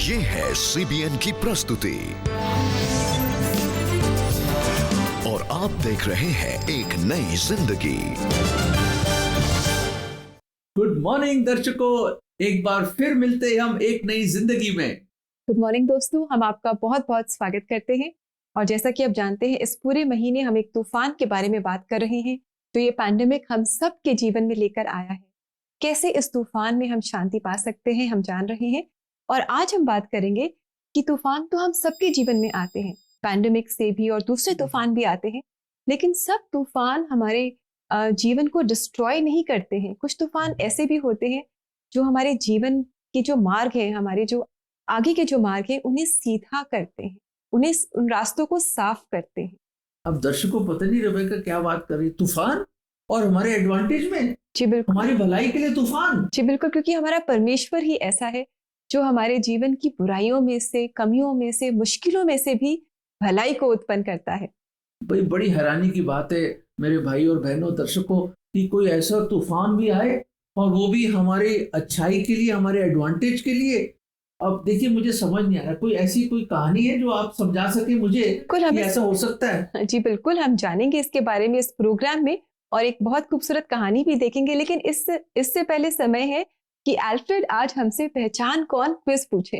ये है CBN की प्रस्तुति और आप देख रहे हैं एक नई जिंदगी। गुड मॉर्निंग दर्शकों, एक बार फिर मिलते हैं हम एक नई जिंदगी में। गुड मॉर्निंग दोस्तों, हम आपका बहुत बहुत स्वागत करते हैं। और जैसा कि आप जानते हैं, इस पूरे महीने हम एक तूफान के बारे में बात कर रहे हैं जो ये पैंडेमिक हम सब के जीवन में लेकर आया है। कैसे इस तूफान में हम शांति पा सकते हैं, हम जान रहे हैं। और आज हम बात करेंगे कि तूफान तो हम सबके जीवन में आते हैं, पैंडेमिक से भी और दूसरे तूफान भी आते हैं, लेकिन सब तूफान हमारे जीवन को डिस्ट्रॉय नहीं करते हैं। कुछ तूफान ऐसे भी होते हैं जो हमारे जीवन के जो मार्ग है, हमारे जो आगे के जो मार्ग है, उन्हें सीधा करते हैं, उन्हें उन रास्तों को साफ करते हैं। अब दर्शकों पता नहीं रेबेका क्या बात कर रही, तूफान और हमारे एडवांटेज में, जी बिल्कुल, हमारी भलाई के लिए तूफान। जी बिल्कुल, क्योंकि हमारा परमेश्वर ही ऐसा है जो हमारे जीवन की बुराइयों में से, कमियों में से, मुश्किलों में से भी भलाई को उत्पन्न करता है। भाई बड़ी हैरानी की बात है मेरे भाई और बहनों, दर्शकों, कि कोई ऐसा तूफान भी आए और वो भी हमारी अच्छाई के लिए, हमारे एडवांटेज के लिए। अब देखिए, मुझे समझ नहीं आ रहा, कोई ऐसी कोई कहानी है जो आप समझा सके मुझे कि ऐसा हो सकता है? जी बिल्कुल, हम जानेंगे इसके बारे में इस प्रोग्राम में और एक बहुत खूबसूरत कहानी भी देखेंगे। लेकिन इससे पहले समय है कि अल्फ्रेड आज हमसे पहचान कौन क्विज पूछे।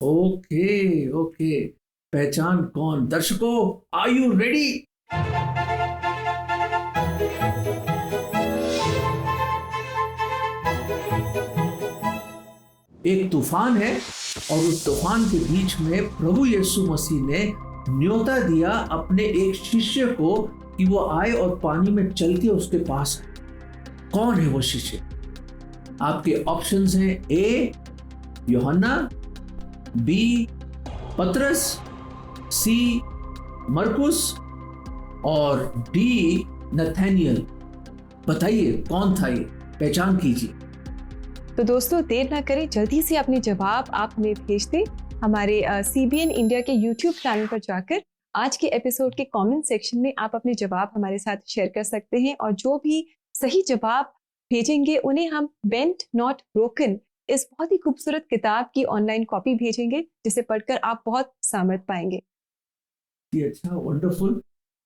ओके, पहचान कौन। दर्शकों, आर यू रेडी? एक तूफान है और उस तूफान के बीच में प्रभु यीशु मसीह ने न्योता दिया अपने एक शिष्य को कि वो आए और पानी में चल के उसके पास आए। कौन है वो शिष्य? आपके ऑप्शंस हैं ए यूहन्ना, बी पतरस, सी मरकुस और डी नथानियल। बताइए कौन था ये, पहचान कीजिए। तो दोस्तों, देर ना करें, जल्दी से अपने जवाब आप हमें भेज दें हमारे CBN इंडिया के YouTube चैनल पर जाकर। आज के एपिसोड के कमेंट सेक्शन में आप अपने जवाब हमारे साथ शेयर कर सकते हैं और जो भी सही जवाब भेजेंगे उन्हें हम बेंट नॉट ब्रोकन, इस बहुत ही खूबसूरत किताब की ऑनलाइन कॉपी भेजेंगे, जिसे पढ़कर आप बहुत सामर्थ पाएंगे। अच्छा, वंडरफुल।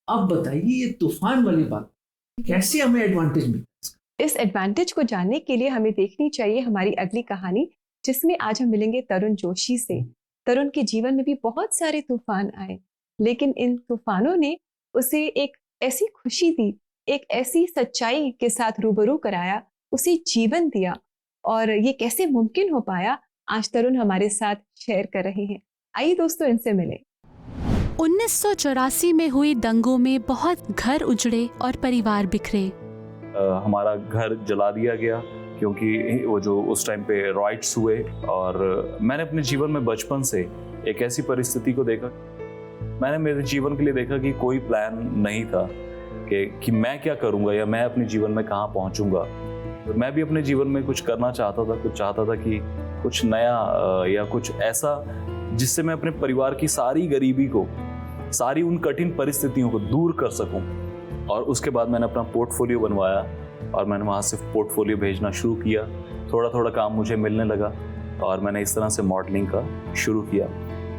अब बताइए, ये तूफान वाली बात कैसे हमें एडवांटेज मिलता है? इस एडवांटेज को जानने के लिए हमें देखनी चाहिए हमारी अगली कहानी, जिसमें आज हम मिलेंगे तरुण जोशी से। तरुण के जीवन में भी बहुत सारे तूफान आए, लेकिन इन तूफानों ने उसे एक ऐसी खुशी दी, एक ऐसी सच्चाई के साथ रूबरू कराया, उसे जीवन दिया। और ये कैसे मुमकिन हो पाया, आज तरुण हमारे साथ शेयर कर रहे हैं। आइए दोस्तों, इनसे मिले। 1984 में हुए दंगों में बहुत घर उजड़े और परिवार बिखरे। हमारा घर जला दिया गया क्योंकि वो जो उस टाइम पे राइट्स हुए। और मैंने अपने जीवन में बचपन से एक ऐसी परिस्थिति को देखा, मैंने मेरे जीवन के लिए देखा कि कोई प्लान नहीं था कि मैं क्या करूंगा या मैं अपने जीवन में कहाँ पहुंचूंगा। मैं भी अपने जीवन में कुछ करना चाहता था कि कुछ नया या कुछ ऐसा जिससे मैं अपने परिवार की सारी गरीबी को, सारी उन कठिन परिस्थितियों को दूर कर सकूं। और उसके बाद मैंने अपना पोर्टफोलियो बनवाया और मैंने वहाँ से पोर्टफोलियो भेजना शुरू किया। थोड़ा थोड़ा काम मुझे मिलने लगा और मैंने इस तरह से मॉडलिंग का शुरू किया।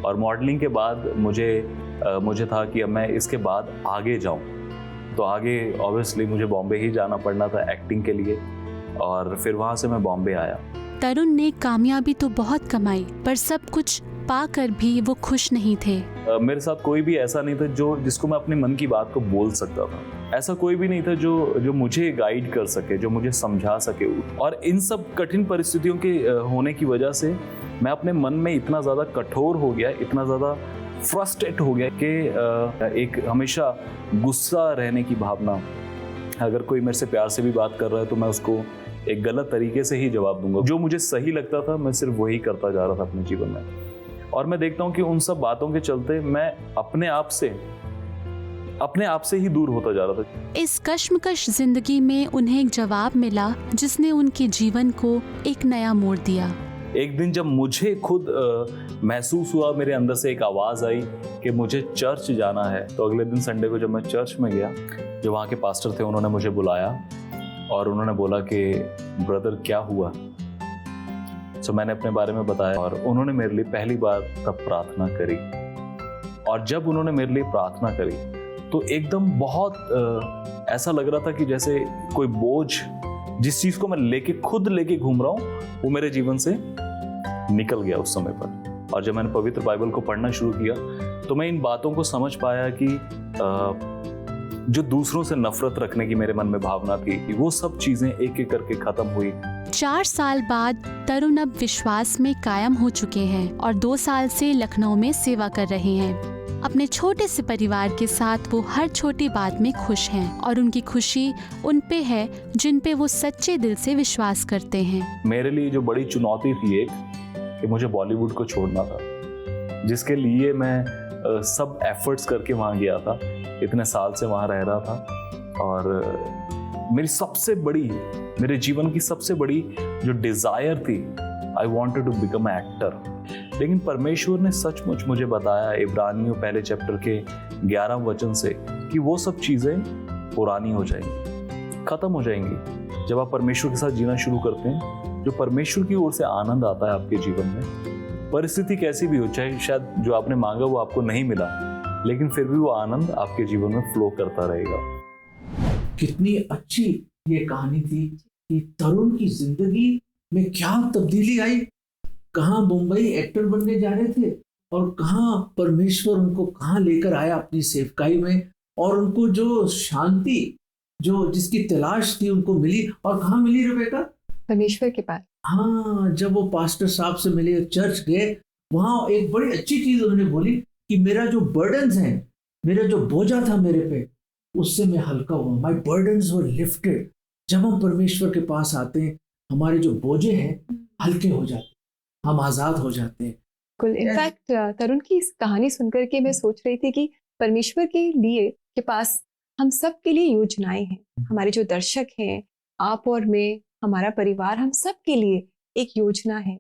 और मॉडलिंग के बाद मुझे था कि अब मैं इसके बाद आगे जाऊँ, तो आगे ऑब्वियसली मुझे बॉम्बे ही जाना पड़ना था एक्टिंग के लिए। और फिर वहाँ से मैं बॉम्बे आया। तरुण ने कामयाबी तो बहुत कमाई, पर सब कुछ पाकर भी वो खुश नहीं थे। मेरे साथ कोई भी ऐसा नहीं था जिसको मैं अपने मन की बात को बोल सकता था। ऐसा कोई भी नहीं था जो मुझे गाइड कर सके, जो मुझे समझा सके। और इन सब कठिन परिस्थितियों के होने की वजह से मैं अपने मन में इतना ज़्यादा कठोर हो गया, इतना ज़्यादा फ्रस्ट्रेट हो गया कि एक हमेशा गुस्सा रहने की भावना। अगर कोई मेरे से प्यार से भी बात कर रहा है तो मैं उसको एक गलत तरीके से ही जवाब दूंगा। जो मुझे सही लगता था मैं सिर्फ वही करता जा रहा था अपने जीवन में। और मैं देखता हूँ कि उन सब बातों के चलते मैं अपने आप से ही दूर होता जा रहा था। इस कश्मकश जिंदगी में उन्हें एक जवाब मिला जिसने उनके जीवन को एक नया मोड़ दिया। एक दिन जब मुझे खुद महसूस हुआ, मेरे अंदर से एक आवाज़ आई कि मुझे चर्च जाना है, तो अगले दिन संडे को जब मैं चर्च में गया, जो वहाँ के पास्टर थे उन्होंने मुझे बुलाया और उन्होंने बोला कि ब्रदर क्या हुआ। सो मैंने अपने बारे में बताया और उन्होंने मेरे लिए पहली बार तब प्रार्थना करी। और जब उन्होंने मेरे लिए प्रार्थना करी तो एकदम बहुत ऐसा लग रहा था कि जैसे कोई बोझ, जिस चीज़ को मैं खुद लेके घूम रहा हूँ, वो मेरे जीवन से निकल गया उस समय पर। और जब मैंने पवित्र बाइबल को पढ़ना शुरू किया तो मैं इन बातों को समझ पाया कि जो दूसरों से नफरत रखने की मेरे मन में भावना थी, वो सब चीजें एक एक करके खत्म हुई। 4 साल बाद तरुण अब विश्वास में कायम हो चुके हैं और 2 साल से लखनऊ में सेवा कर रहे हैं। अपने छोटे से परिवार के साथ वो हर छोटी बात में खुश हैं और उनकी खुशी उन पे है जिन पे वो सच्चे दिल से विश्वास करते हैं। मेरे लिए जो बड़ी चुनौती थी एक, कि मुझे बॉलीवुड को छोड़ना था, जिसके लिए मैं सब एफर्ट्स करके वहाँ गया था, इतने साल से वहाँ रह रहा था। और मेरे जीवन की सबसे बड़ी जो डिज़ायर थी, I wanted to become a actor. लेकिन परमेश्वर ने सचमुच मुझे बताया इब्रानियों पहले चैप्टर के 11 वचन से कि वो सब चीज़ें पुरानी हो जाएंगी, ख़त्म हो जाएंगी जब आप परमेश्वर के साथ जीना शुरू करते हैं। जो परमेश्वर की ओर से आनंद आता है आपके जीवन में, परिस्थिति कैसी भी हो, चाहे शायद जो आपने मांगा वो आपको नहीं मिला, लेकिन फिर भी वो आनंद आपके जीवन में फ्लो करता रहेगा। कितनी अच्छी ये कहानी थी कि तरुण की जिंदगी में क्या तब्दीली आई। कहाँ मुंबई एक्टर बनने जा रहे थे और कहाँ परमेश्वर उनको कहाँ लेकर आया अपनी सेवकाई में, और उनको जो शांति जो जिसकी तलाश थी उनको मिली। और कहाँ मिली रेबेका? परमेश्वर के पास। हाँ, जब वो पास्टर साहब से मिले, चर्च गए, वहाँ एक बड़ी अच्छी चीज उन्होंने बोली कि मेरा जो बर्डन्स हैं, मेरा जो बोझा था मेरे पे, उससे मैं हल्का हुआ। My burdens were lifted. जब हम परमेश्वर के पास आते हैं, हमारे जो बोझे हैं हल्के हो जाते हैं, हम आजाद हो जाते हैं। बिल्कुल। इनफैक्ट तरुण की इस कहानी सुनकर के मैं सोच रही थी कि परमेश्वर के पास हम सब के लिए योजनाएं हैं। हमारे जो दर्शक हैं, आप और मैं, हमारा परिवार, हम सब के लिए एक योजना है।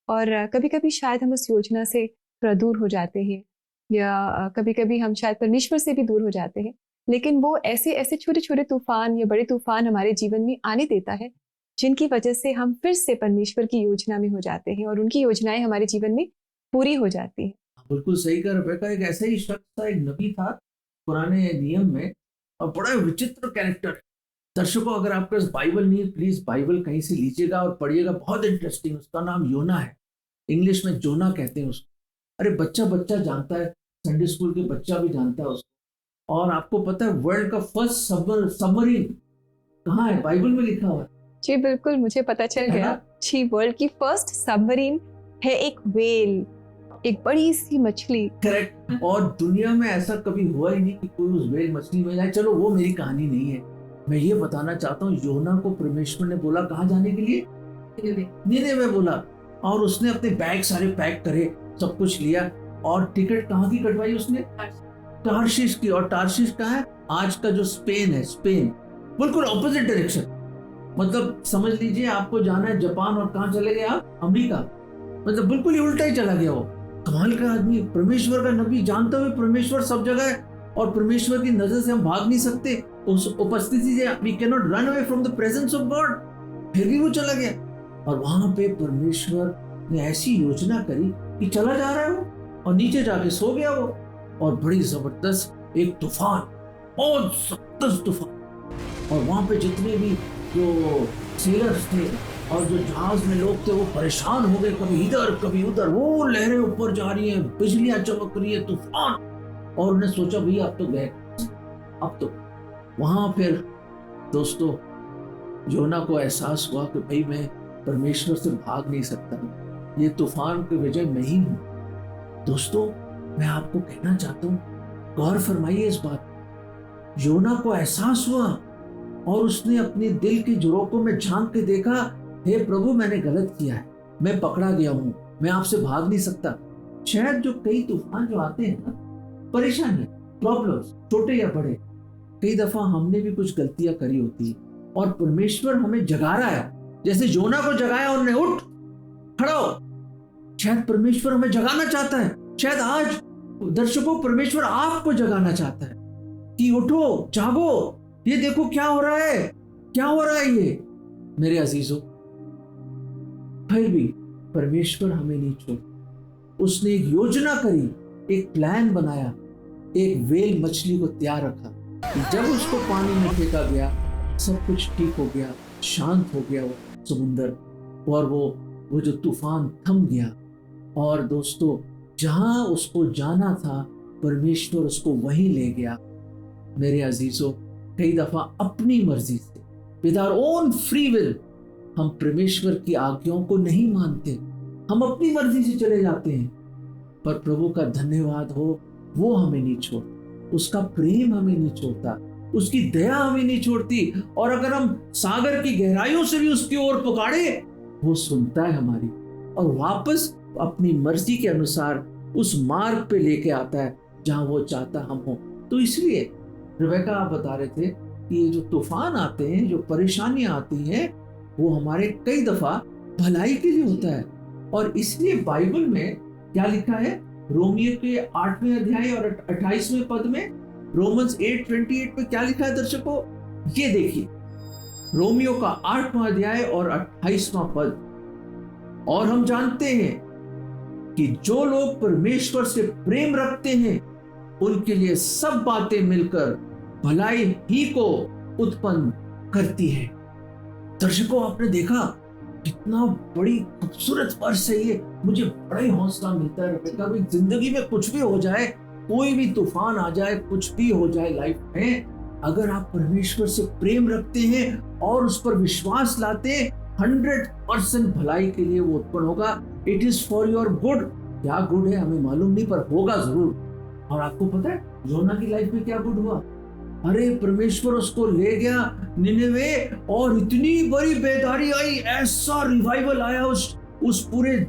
और कभी कभी शायद हम उस योजना से थोड़ा दूर हो जाते हैं, या कभी कभी हम शायद परमेश्वर से भी दूर हो जाते हैं। लेकिन वो ऐसे ऐसे छोटे छोटे तूफान या बड़े तूफान हमारे जीवन में आने देता है, जिनकी वजह से हम फिर से परमेश्वर की योजना में हो जाते हैं और उनकी योजनाएं हमारे जीवन में पूरी हो जाती हैं। बिल्कुल सही कहा रेबेका। एक ऐसा ही शख्स था, एक नबी था पुराने नियम में, और बड़ा विचित्र कैरेक्टर। दर्शकों, अगर आपके पास बाइबल नहीं है, प्लीज बाइबल कहीं से लीजिएगा और पढ़िएगा, बहुत इंटरेस्टिंग। उसका नाम योना है, इंग्लिश में जोना कहते हैं उसको। अरे बच्चा जानता है, संडे स्कूल के बच्चा भी जानता है उसको। और आपको पता है वर्ल्ड का फर्स्ट सबमरीन कहाँ है? बाइबल में लिखा हुआ है। जी बिल्कुल, मुझे पता चल गया। जी, वर्ल्ड की फर्स्ट सबमरीन है एक व्हेल, एक बड़ी सी मछली। करेक्ट। और दुनिया में ऐसा कभी हुआ ही नहीं कि कोई उस व्हेल मछली में जाए। चलो वो मेरी कहानी नहीं है, मैं ये बताना चाहता हूँ, योना को परमेश्वर ने बोला कहाँ जाने के लिए? निनेवे बोला। और उसने अपने बैग सारे पैक करे, सब कुछ लिया, और टिकट कहाँ की कटवाई उसने? टार्शिश की। और टार्शिश कहाँ है? आज का जो स्पेन है, स्पेन, बिल्कुल ऑपोजिट डायरेक्शन। मतलब समझ लीजिए आपको जाना है जापान, और कहाँ चले गए आप? अमेरिका। मतलब बिल्कुल ही उल्टा ही चला गया वो। कमाल का आदमी, परमेश्वर का नबी, जानते हुए परमेश्वर सब जगह है और परमेश्वर की नजर से हम भाग नहीं सकते, उस उपस्थिति से we can not run away from the presence of God. फिर भी वो चला गया, और वहां पे परमेश्वर ने ऐसी योजना करी कि चला जा रहा है वो, और नीचे जाके सो गया वो, और बड़ी जबरदस्त एक तूफान, बहुत जबरदस्त तूफान। और वहां पे जितने भी जो सेलर्स थे और जो जहाज में लोग थे वो परेशान हो गए, कभी इधर कभी उधर, वो लहरें ऊपर जा रही हैं, बिजलियां चमक रही है, तूफान। और उन्हें सोचा भैया अब तो गए, अब तो। वहां फिर दोस्तों योना को एहसास हुआ कि भाई मैं परमेश्वर से भाग नहीं सकता, ये तूफान की वजह मैं ही हूं। दोस्तों मैं आपको कहना चाहता हूं, गौर फरमाइए इस बात। योना को एहसास हुआ और उसने अपने दिल की झरोकों में झांक के देखा, हे प्रभु मैंने गलत किया है, मैं पकड़ा गया हूं, मैं आपसे भाग नहीं सकता। शायद जो कई तूफान जो आते हैं ना, परेशानी, प्रॉब्लम्स, छोटे या बड़े, कई दफा हमने भी कुछ गलतियां करी होती है और परमेश्वर हमें जगा रहा है, जैसे योना को जगाया उन्होंने, उठ खड़ा हो। शायद परमेश्वर हमें जगाना चाहता है, शायद आज दर्शकों परमेश्वर आपको जगाना चाहता है कि उठो, जागो, ये देखो क्या हो रहा है, क्या हो रहा है ये। मेरे अजीजों, फिर भी परमेश्वर हमें नहीं छोड़ता। उसने एक योजना करी, एक प्लान बनाया, एक व्हेल मछली को तैयार रखा। जब उसको पानी में फेंका गया, सब कुछ ठीक हो गया, शांत हो गया वो समुंदर, और वो जो तूफान थम गया। और दोस्तों, जहां उसको जाना था परमेश्वर उसको वहीं ले गया। मेरे अजीजों, कई दफा अपनी मर्जी से, with our own free will, हम परमेश्वर की आज्ञाओं को नहीं मानते, हम अपनी मर्जी से चले जाते हैं। पर प्रभु का धन्यवाद हो, वो हमें नहीं छोड़ता, उसका प्रेम हमें नहीं छोड़ता, उसकी दया हमें नहीं छोड़ती। और अगर हम सागर की गहराइयों से भी उसकी ओर पुकारे, वो सुनता है हमारी और वापस अपनी मर्जी के अनुसार उस मार्ग पे लेके आता है जहां वो चाहता हम हो। तो इसलिए रेबेका, आप बता रहे थे कि ये जो तूफान आते हैं, जो परेशानियां आती हैं, वो हमारे कई दफा भलाई के लिए होता है। और इसलिए बाइबल में क्या लिखा है, रोमियो के 8वें अध्याय और 28वें पद में, रोमन्स 8:28 पे क्या लिखा है दर्शकों? ये देखिए, रोमियो का 8वां अध्याय और 28वां पद। और हम जानते हैं कि जो लोग परमेश्वर से प्रेम रखते हैं उनके लिए सब बातें मिलकर भलाई ही को उत्पन्न करती है। दर्शकों, आपने देखा कितना बड़ी खूबसूरत वर्ष है ये। मुझे बड़ा ही हौसला मिलता है रेबेका, भाई जिंदगी में कुछ भी हो जाए, कोई भी तूफान आ जाए, कुछ भी हो जाए लाइफ में, अगर आप परमेश्वर से प्रेम रखते हैं और उस पर विश्वास लाते हैं, 100% भलाई के लिए वो उत्पन्न होगा। It is for your good. क्या गुड है हमें मालूम नहीं, पर होगा जरूर। और आपको पता है योना की लाइफ में क्या गुड हुआ? अरे परमेश्वर उसको ले गया निनेवे, और इतनी बड़ी बेदारी आई, ऐसा रिवाइवल आया उस पूरे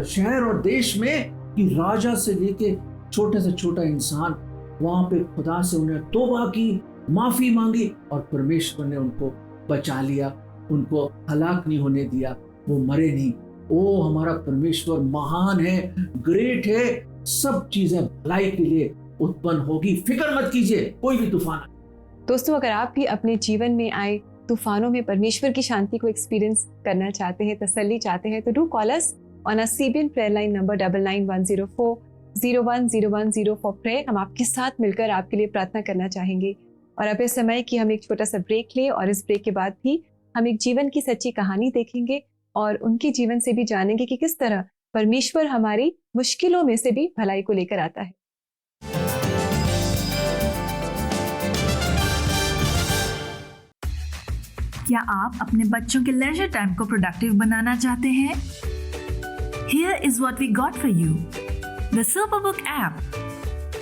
शहर और देश में कि राजा से लेके छोटे से छोटा इंसान वहां पे खुदा से उन्हें तौबा की, माफी मांगी, और परमेश्वर ने उनको बचा लिया, उनको हलाक नहीं होने दिया, वो मरे नहीं। ओ, हमारा परमेश्वर महान है, ग्रेट है, सब चीजें भलाई के लिए उत्पन्न होगी, फिक्र मत कीजिए कोई भी तूफान। दोस्तों, अगर आप भी अपने जीवन में आए तूफानों में परमेश्वर की शांति को एक्सपीरियंस करना चाहते हैं, तसल्ली चाहते हैं, तो do call us on a CBN prayer line number 9910401010 for prayer. हम आपके साथ मिलकर आपके लिए प्रार्थना करना चाहेंगे। और अब इस समय कि हम एक छोटा सा ब्रेक लें, और इस ब्रेक के बाद भी हम एक जीवन की सच्ची कहानी देखेंगे और उनके जीवन से भी जानेंगे कि किस तरह परमेश्वर हमारी मुश्किलों में से भी भलाई को लेकर आता है। क्या आप अपने बच्चों के लेजर टाइम को प्रोडक्टिव बनाना चाहते हैं? Here is what we got for you. The Superbook app.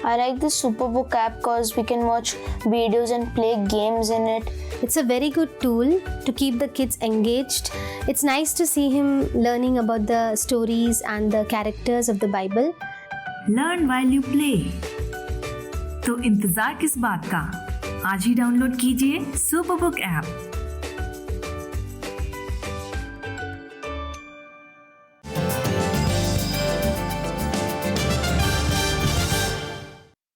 I like the Superbook app because we can watch videos and play games in it. It's a very good tool to keep the kids engaged. It's nice to see him learning about the stories and the characters of the Bible. Learn while you play. तो इंतजार किस बात का? आज ही download कीजिए Superbook app.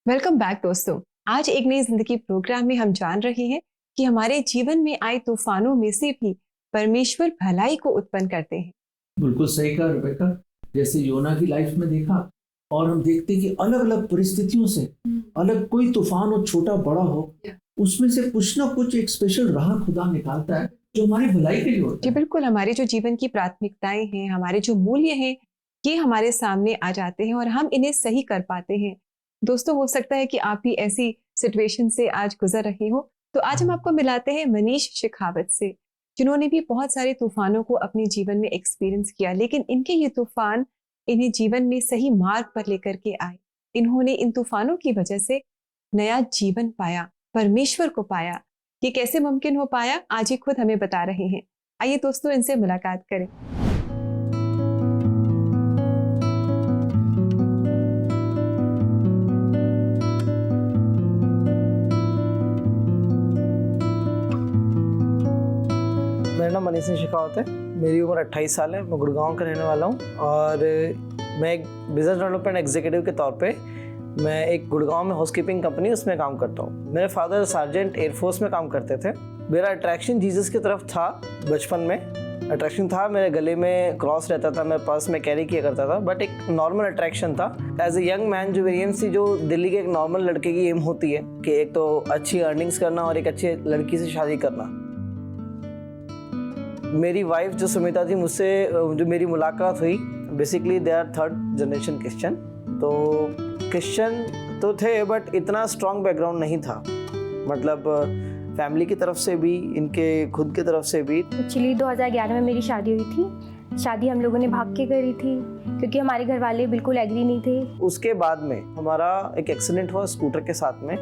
Welcome back दोस्तों। आज एक नई जिंदगी प्रोग्राम में हम जान रहे हैं कि हमारे जीवन में आए तूफानों में से भी परमेश्वर भलाई को उत्पन्न करते हैं। बिल्कुल सही कहा रेबेका, जैसे योना की लाइफ में देखा, और हम देखते हैं कि अलग अलग परिस्थितियों से, अलग कोई तूफान हो, छोटा बड़ा हो, उसमें से कुछ ना कुछ एक स्पेशल राह खुदा निकालता है जो हमारी भलाई के लिए होता जी है। बिल्कुल, हमारे जो जीवन की प्राथमिकताएं हैं, हमारे जो मूल्य हैं, ये हमारे सामने आ जाते हैं और हम इन्हें सही कर पाते हैं। दोस्तों, हो सकता है कि आप भी ऐसी सिचुएशन से आज गुजर रहे हो, तो आज हम आपको मिलाते हैं मनीष शेखावत से, जिन्होंने भी बहुत सारे तूफानों को अपने जीवन में एक्सपीरियंस किया, लेकिन इनके ये तूफान इन्हें जीवन में सही मार्ग पर लेकर के आए। इन्होंने इन तूफानों की वजह से नया जीवन पाया, परमेश्वर को पाया। ये कैसे मुमकिन हो पाया, आज ये खुद हमें बता रहे हैं। आइए दोस्तों, इनसे मुलाकात करें। मेरा नाम मनीष शेखावत है, मेरी उम्र 28 साल है, मैं गुड़गांव का रहने वाला हूँ और मैं एक बिजनेस डेवलपमेंट एग्जीक्यूटिव के तौर पे मैं एक गुड़गांव में हाउसकीपिंग कंपनी उसमें काम करता हूँ। मेरे फादर सार्जेंट एयरफोर्स में काम करते थे। मेरा अट्रैक्शन जीसस की तरफ था बचपन में, अट्रैक्शन था, मेरे गले में क्रॉस रहता था, मैं पर्स में कैरी किया करता था, बट एक नॉर्मल अट्रैक्शन था। एज ए यंग मैन जो एम सी जो दिल्ली के एक नॉर्मल लड़के की एम होती है कि एक तो अच्छी अर्निंग्स करना और एक अच्छी लड़की से शादी करना। मेरी वाइफ जो सुमिता थी, मुझसे जो मेरी मुलाकात हुई, basically they are 3rd generation Christian. तो क्रिश्चियन तो थे बट इतना स्ट्रॉन्ग बैकग्राउंड नहीं था, मतलब फैमिली की तरफ से भी, इनके खुद की तरफ से भी। एक्चुअली 2011 में मेरी शादी हुई थी। शादी हम लोगों ने भाग के करी थी क्योंकि हमारे घर वाले बिल्कुल एग्री नहीं थे। उसके बाद में हमारा एक एक्सीडेंट हुआ स्कूटर के साथ में।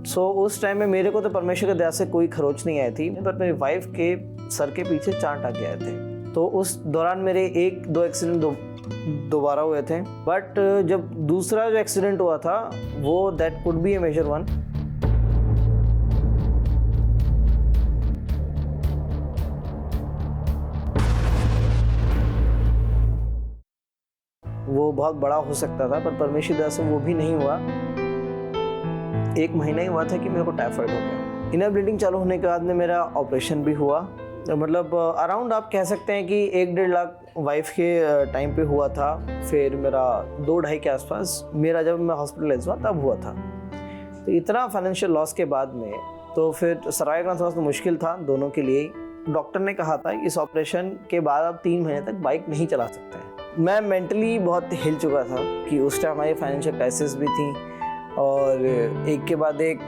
सो उस टाइम में मेरे को तो परमेश्वर की दया से कोई खरोच नहीं आई थी, बट मेरी वाइफ के सर के पीछे 4 टाँके आए थे। तो उस दौरान मेरे 1-2 एक्सीडेंट दोबारा हुए थे, बट जब दूसरा जो एक्सीडेंट हुआ था वो that could be a major one. वो बहुत बड़ा हो सकता था, पर परमेश्वर दया से वो भी नहीं हुआ। 1 महीना ही हुआ था कि मेरे को टाइफाइड हो गया। इनर ब्लीडिंग चालू होने के बाद में मेरा ऑपरेशन भी हुआ। मतलब अराउंड आप कह सकते हैं कि 1-1.5 लाख वाइफ के टाइम पे हुआ था। फिर मेरा 2-2.5 के आसपास मेरा जब मैं हॉस्पिटलाइज हुआ तब हुआ था। तो इतना फाइनेंशियल लॉस के बाद में तो फिर सर्वाइव करना थोड़ा सा मुश्किल था दोनों के लिए। डॉक्टर ने कहा था कि इस ऑपरेशन के बाद आप 3 महीने तक बाइक नहीं चला सकते हैं। मैं मेंटली बहुत हिल चुका था कि उस टाइम हमारी फाइनेंशियल क्राइसिस भी थी और एक के बाद एक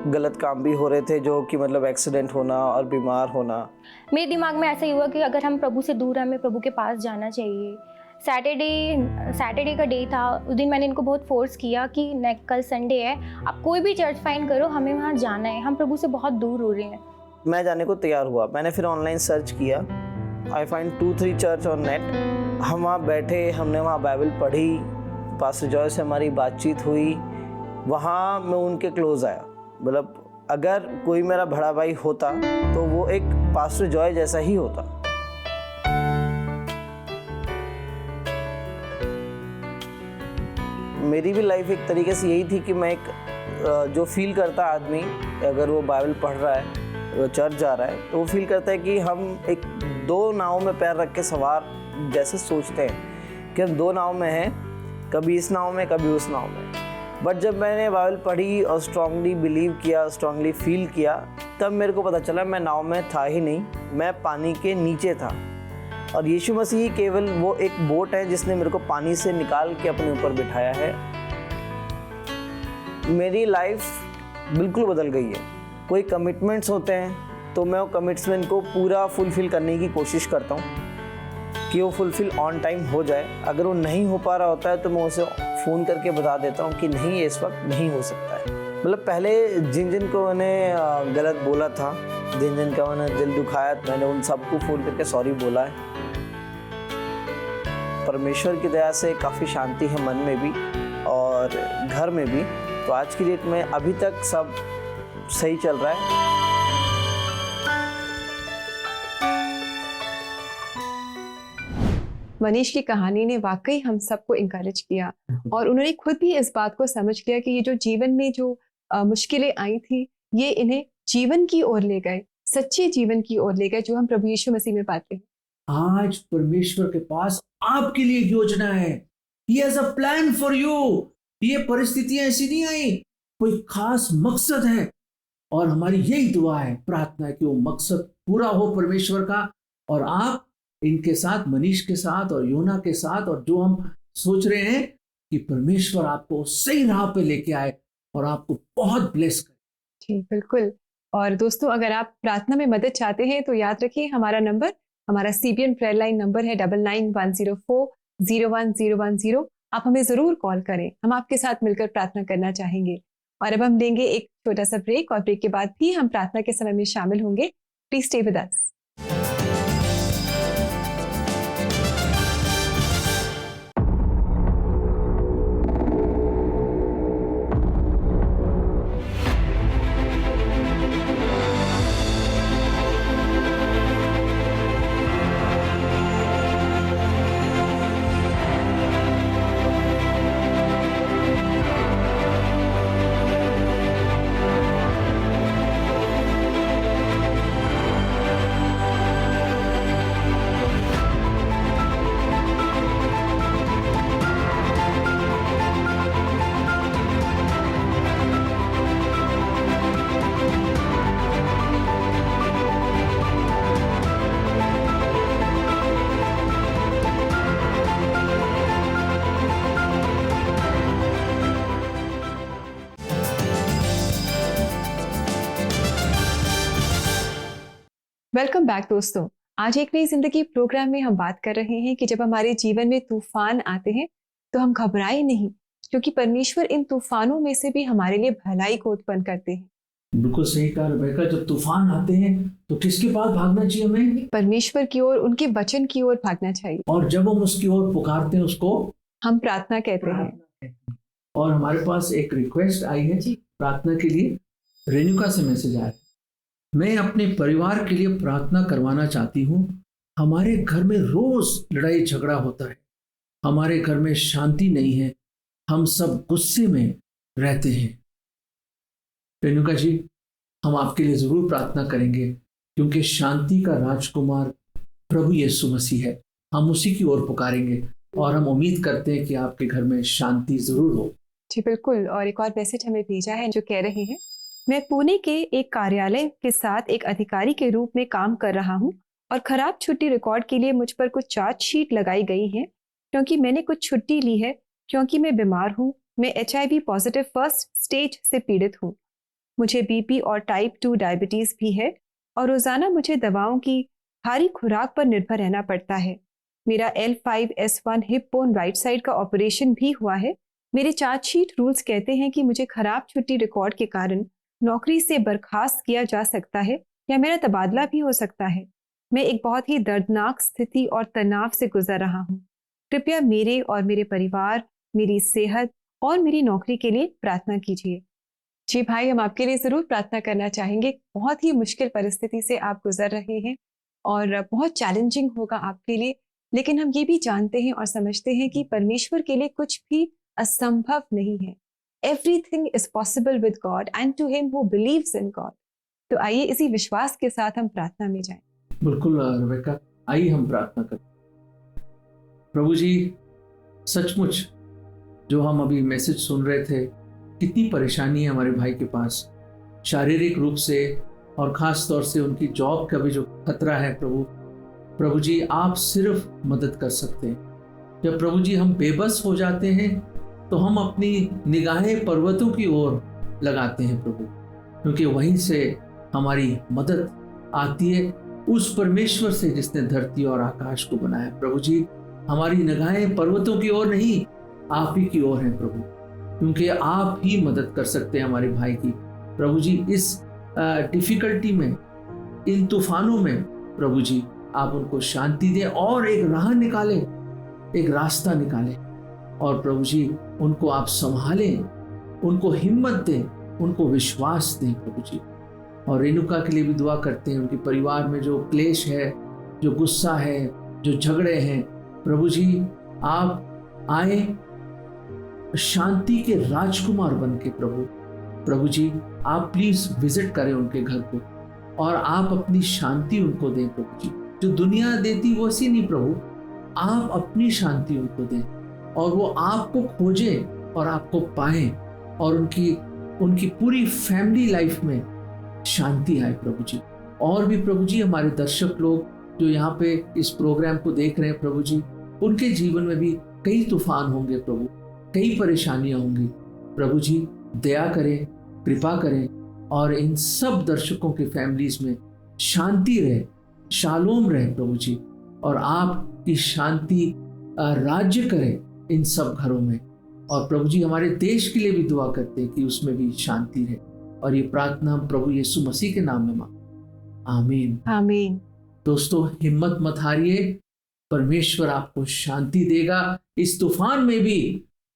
गलत काम भी हो रहे थे, जो कि मतलब एक्सीडेंट होना और बीमार होना। मेरे दिमाग में ऐसा ही हुआ कि अगर हम प्रभु से दूर हैं, हमें प्रभु के पास जाना चाहिए। सैटरडे का डे था, उस दिन मैंने इनको बहुत फोर्स किया कि कल संडे है, आप कोई भी चर्च फाइंड करो, हमें वहाँ जाना है, हम प्रभु से बहुत दूर हो रहे हैं। मैं जाने को तैयार हुआ। मैंने फिर ऑनलाइन सर्च किया, I find 2-3 church on net. हम वहाँ बैठे, हमने वहाँ बाइबल पढ़ी, पास्टर जॉय से हमारी बातचीत हुई, वहाँ मैं उनके क्लोज आया। मतलब अगर कोई मेरा बड़ा भाई होता तो वो एक पास्टर जॉय जैसा ही होता। मेरी भी लाइफ एक तरीके से यही थी कि मैं एक जो फील करता आदमी, अगर वो बाइबल पढ़ रहा है, वो चर्च जा रहा है, तो वो फील करता है कि हम एक 2 नाव में पैर रख के सवार जैसे सोचते हैं कि हम 2 नाव में हैं, कभी इस नाव में कभी उस नाव में। बट जब मैंने बाइबल पढ़ी और स्ट्रांगली बिलीव किया, स्ट्रांगली फील किया, तब मेरे को पता चला मैं नाव में था ही नहीं, मैं पानी के नीचे था। और यीशु मसीह केवल वो एक बोट है जिसने मेरे को पानी से निकाल के अपने ऊपर बिठाया है। मेरी लाइफ बिल्कुल बदल गई है। कोई कमिटमेंट्स होते हैं तो मैं वो कमिटमेंट को पूरा फुलफिल करने की कोशिश करता हूँ कि वो फुलफिल ऑन टाइम हो जाए। अगर वो नहीं हो पा रहा होता है तो मैं उसे फ़ोन करके बता देता हूँ कि नहीं, इस वक्त नहीं हो सकता है। मतलब पहले जिन को मैंने गलत बोला था, जिन का मैंने दिल दुखाया, मैंने उन सबको फ़ोन करके सॉरी बोला है। परमेश्वर की दया से काफ़ी शांति है मन में भी और घर में भी। तो आज की डेट में अभी तक सब सही चल रहा है। मनीष की कहानी ने वाकई हम सबको इंकरेज किया और उन्होंने खुद भी इस बात को समझ लिया कि ये जो जीवन में जो मुश्किलें आई थी, ये इन्हें जीवन की ओर ले गए, सच्चे जीवन की ओर ले गए, जो हम प्रभु यीशु मसीह में पाते हैं। आज परमेश्वर के पास आपके लिए योजना है। He has a plan for you। ये परिस्थितियां ऐसी नहीं आई, कोई खास मकसद है और हमारी यही दुआ है, प्रार्थना है कि वो मकसद पूरा हो परमेश्वर का। और आप इनके साथ, मनीष के साथ और योना के साथ, और जो हम सोच रहे हैं कि परमेश्वर आपको सही राह पे लेके आए और आपको बहुत ब्लेस करे। जी बिल्कुल। और दोस्तों, अगर आप प्रार्थना में मदद चाहते हैं तो याद रखिए हमारा CBN प्रेयर लाइन नंबर है 9910401010। आप हमें जरूर कॉल करें, हम आपके साथ मिलकर प्रार्थना करना चाहेंगे। और अब हम लेंगे एक छोटा सा ब्रेक और ब्रेक के बाद भी हम प्रार्थना के समय में शामिल होंगे। Please stay with us. Welcome back दोस्तों। आज एक नई जिंदगी प्रोग्राम में हम बात कर रहे हैं कि जब हमारे जीवन में तूफान आते हैं तो हम घबराए नहीं, क्योंकि परमेश्वर इन तूफानों में से भी हमारे लिए भलाई को उत्पन्न करते हैं। बिल्कुल सही कहा रेबेका, जब तूफान आते हैं तो किसके पास भागना चाहिए हमें? परमेश्वर की ओर, उनके वचन की ओर भागना चाहिए। और जब हम उसकी ओर पुकारते हैं उसको हम प्रार्थना कहते हैं। और हमारे पास एक रिक्वेस्ट आई है प्रार्थना के लिए, रेणुका से मैसेज आया। मैं अपने परिवार के लिए प्रार्थना करवाना चाहती हूँ। हमारे घर में रोज लड़ाई झगड़ा होता है, हमारे घर में शांति नहीं है, हम सब गुस्से में रहते हैं। रेणुका जी, हम आपके लिए जरूर प्रार्थना करेंगे, क्योंकि शांति का राजकुमार प्रभु यीशु मसीह है। हम उसी की ओर पुकारेंगे और हम उम्मीद करते हैं कि आपके घर में शांति जरूर हो। जी बिल्कुल। और एक और मैसेज हमें भेजा है जो कह रहे हैं, मैं पुणे के एक कार्यालय के साथ एक अधिकारी के रूप में काम कर रहा हूं और खराब छुट्टी रिकॉर्ड के लिए मुझ पर कुछ चार्जशीट लगाई गई हैं, क्योंकि मैंने कुछ छुट्टी ली है, क्योंकि मैं बीमार हूं। मैं HIV पॉजिटिव फर्स्ट स्टेज से पीड़ित हूं। मुझे BP और टाइप 2 डायबिटीज भी है और रोजाना मुझे दवाओं की भारी खुराक पर निर्भर रहना पड़ता है। मेरा L5S1 hip bone right side का ऑपरेशन भी हुआ है। मेरे चार्जशीट रूल्स कहते हैं कि मुझे खराब छुट्टी रिकॉर्ड के कारण नौकरी से बर्खास्त किया जा सकता है या मेरा तबादला भी हो सकता है। मैं एक बहुत ही दर्दनाक स्थिति और तनाव से गुजर रहा हूँ। कृपया मेरे और मेरे परिवार, मेरी सेहत और मेरी नौकरी के लिए प्रार्थना कीजिए। जी भाई, हम आपके लिए जरूर प्रार्थना करना चाहेंगे। बहुत ही मुश्किल परिस्थिति से आप गुजर रहे हैं और बहुत चैलेंजिंग होगा आपके लिए, लेकिन हम ये भी जानते हैं और समझते हैं कि परमेश्वर के लिए कुछ भी असंभव नहीं है। Everything is possible with God and to him who believes in God। तो आइए इसी विश्वास के साथ हम प्रार्थना में जाएं। बिल्कुल रेबेका, आइए हम प्रार्थना करें। प्रभु जी, सचमुच जो हम अभी मैसेज सुन रहे थे, कितनी परेशानी है हमारे भाई के पास, शारीरिक रूप से और खास तौर से उनकी जॉब का भी जो खतरा है। प्रभु जी, आप सिर्फ मदद कर सकते हैं। जब प्रभु जी हम बेबस हो जाते हैं तो हम अपनी निगाहें पर्वतों की ओर लगाते हैं प्रभु, क्योंकि वहीं से हमारी मदद आती है, उस परमेश्वर से जिसने धरती और आकाश को बनाया। प्रभु जी, हमारी निगाहें पर्वतों की ओर नहीं, आप ही की ओर हैं प्रभु, क्योंकि आप ही मदद कर सकते हैं हमारे भाई की। प्रभु जी, इस डिफिकल्टी में, इन तूफानों में प्रभु जी आप उनको शांति दें और एक राह निकालें, एक रास्ता निकालें। और प्रभु जी उनको आप संभालें, उनको हिम्मत दें, उनको विश्वास दें प्रभु जी। और रेणुका के लिए भी दुआ करते हैं, उनके परिवार में जो क्लेश है, जो गुस्सा है, जो झगड़े हैं, प्रभु जी आप आए शांति के राजकुमार बन के। प्रभु जी आप प्लीज विजिट करें उनके घर को और आप अपनी शांति उनको दें प्रभु जी। जो दुनिया देती वो सी नहीं प्रभु, आप अपनी शांति उनको दें और वो आपको खोजें और आपको पाएं और उनकी पूरी फैमिली लाइफ में शांति आए प्रभु जी। और भी प्रभु जी हमारे दर्शक लोग जो यहाँ पे इस प्रोग्राम को देख रहे हैं प्रभु जी, उनके जीवन में भी कई तूफान होंगे प्रभु, कई परेशानियां होंगी प्रभु जी। दया करें, कृपा करें और इन सब दर्शकों के फैमिलीज में शांति रहे, शालोम रहे प्रभु जी, और आपकी शांति राज्य करे इन सब घरों में। और प्रभु जी हमारे देश के लिए भी दुआ करते हैं कि उसमें भी शांति रहे। और ये प्रार्थना हम प्रभु यीशु मसीह के नाम में मांगते, आमीन आमीन। दोस्तों हिम्मत मत हारिए, परमेश्वर आपको शांति देगा, इस तूफान में भी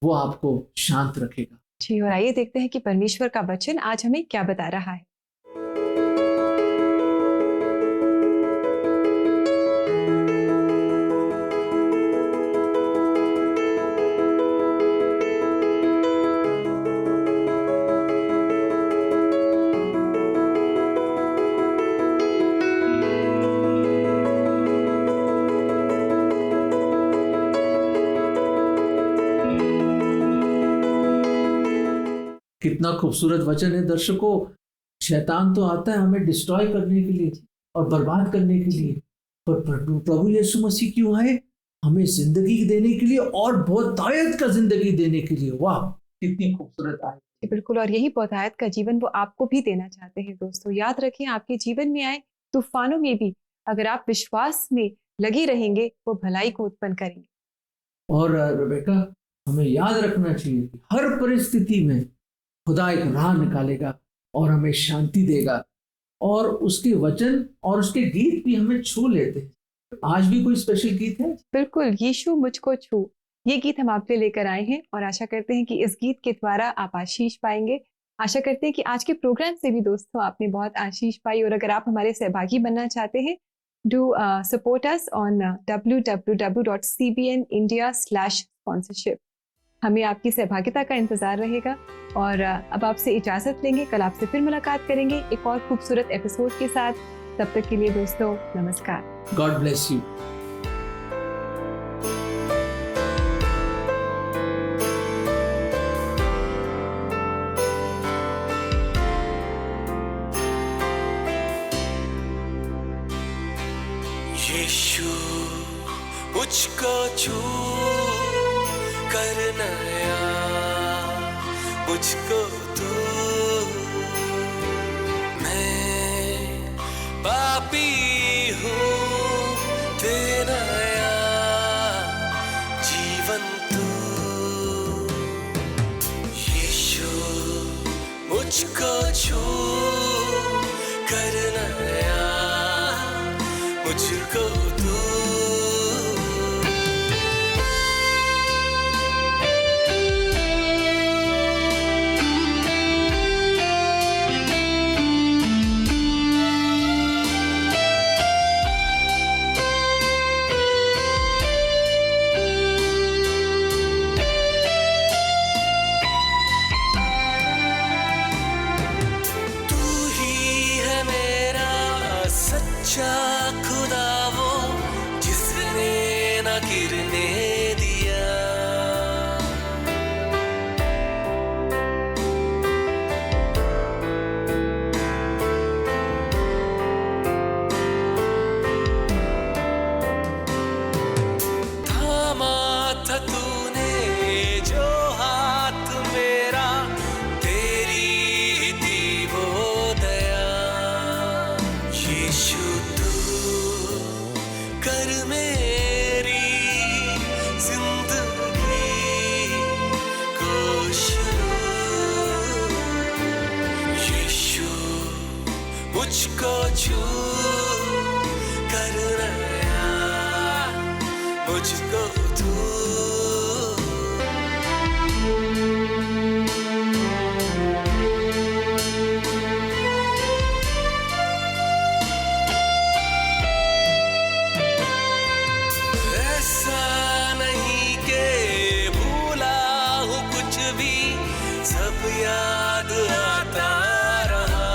वो आपको शांत रखेगा। जी, और आइए देखते हैं कि परमेश्वर का वचन आज हमें क्या बता रहा है। कितना खूबसूरत वचन है दर्शकों। शैतान तो आता है हमें डिस्ट्रॉय करने के लिए और बर्बाद करने के लिए, पर प्रभु यीशु मसीह क्यों आए? हमें जिंदगी देने के लिए और बहुतायत का जिंदगी देने के लिए। वाह, कितनी खूबसूरत आयत। बिल्कुल, और यही बहुतायत का जीवन वो आपको भी देना चाहते हैं। दोस्तों याद रखें, आपके जीवन में आए तूफानों में भी अगर आप विश्वास में लगे रहेंगे वो भलाई को उत्पन्न करेंगे। और रेबेका, हमें याद रखना चाहिए कि हर परिस्थिति में खुदा एक राह निकालेगा और हमें शांति देगा, और उसके वचन और उसके गीत भी हमें छू लेते हैं। आज भी कोई स्पेशल गीत है? बिल्कुल, यीशु मुझको छू, ये गीत हम आपके लेकर आए हैं और आशा करते हैं कि इस गीत के द्वारा आप आशीष पाएंगे। आशा करते हैं कि आज के प्रोग्राम से भी दोस्तों आपने बहुत आशीष पाई, और अगर आप हमारे सहभागी बनना चाहते हैं, do support us on www.cbnindia/sponsorship। हमें आपकी सहभागिता का इंतजार रहेगा, और अब आपसे इजाजत लेंगे। कल आपसे फिर मुलाकात करेंगे एक और खूबसूरत एपिसोड के साथ। तब तक के लिए दोस्तों नमस्कार। God bless you. यीशु मुझको छू कर नया मुझको तू, मैं पापी हूँ, दे नया जीवन तू। यीशु मुझको छू कर नया मुझको तू। सच्चा खुदा वो जिसने न गिरने दिया, थामा था तूने जो हाथ मेरा, तेरी ही थी वो दया। यीशु तू कर मेरी जिंदगी को शुरू, यीशु मुझको छू कर नया मुझको तू। सब याद आता रहा,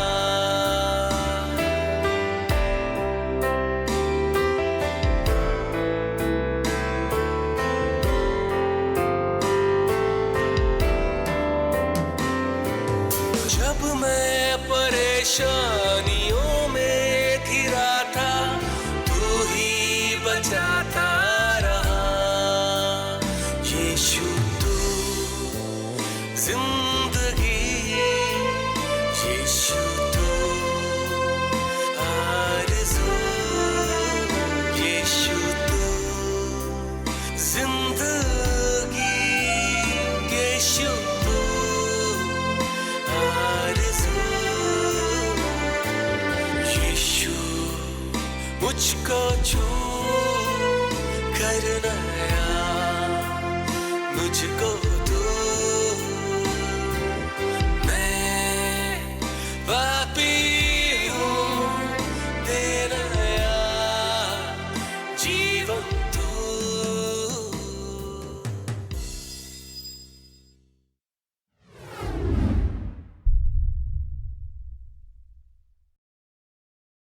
जब मैं परेशानियों में घिरा था, तू ही बचाता रहा। यीशु तू जिंदगी, यीशु तू आरज़ू, यीशु तू जिंदगी, यीशु तू आरज़ू। यीशु मुझको छू कर नया मुझको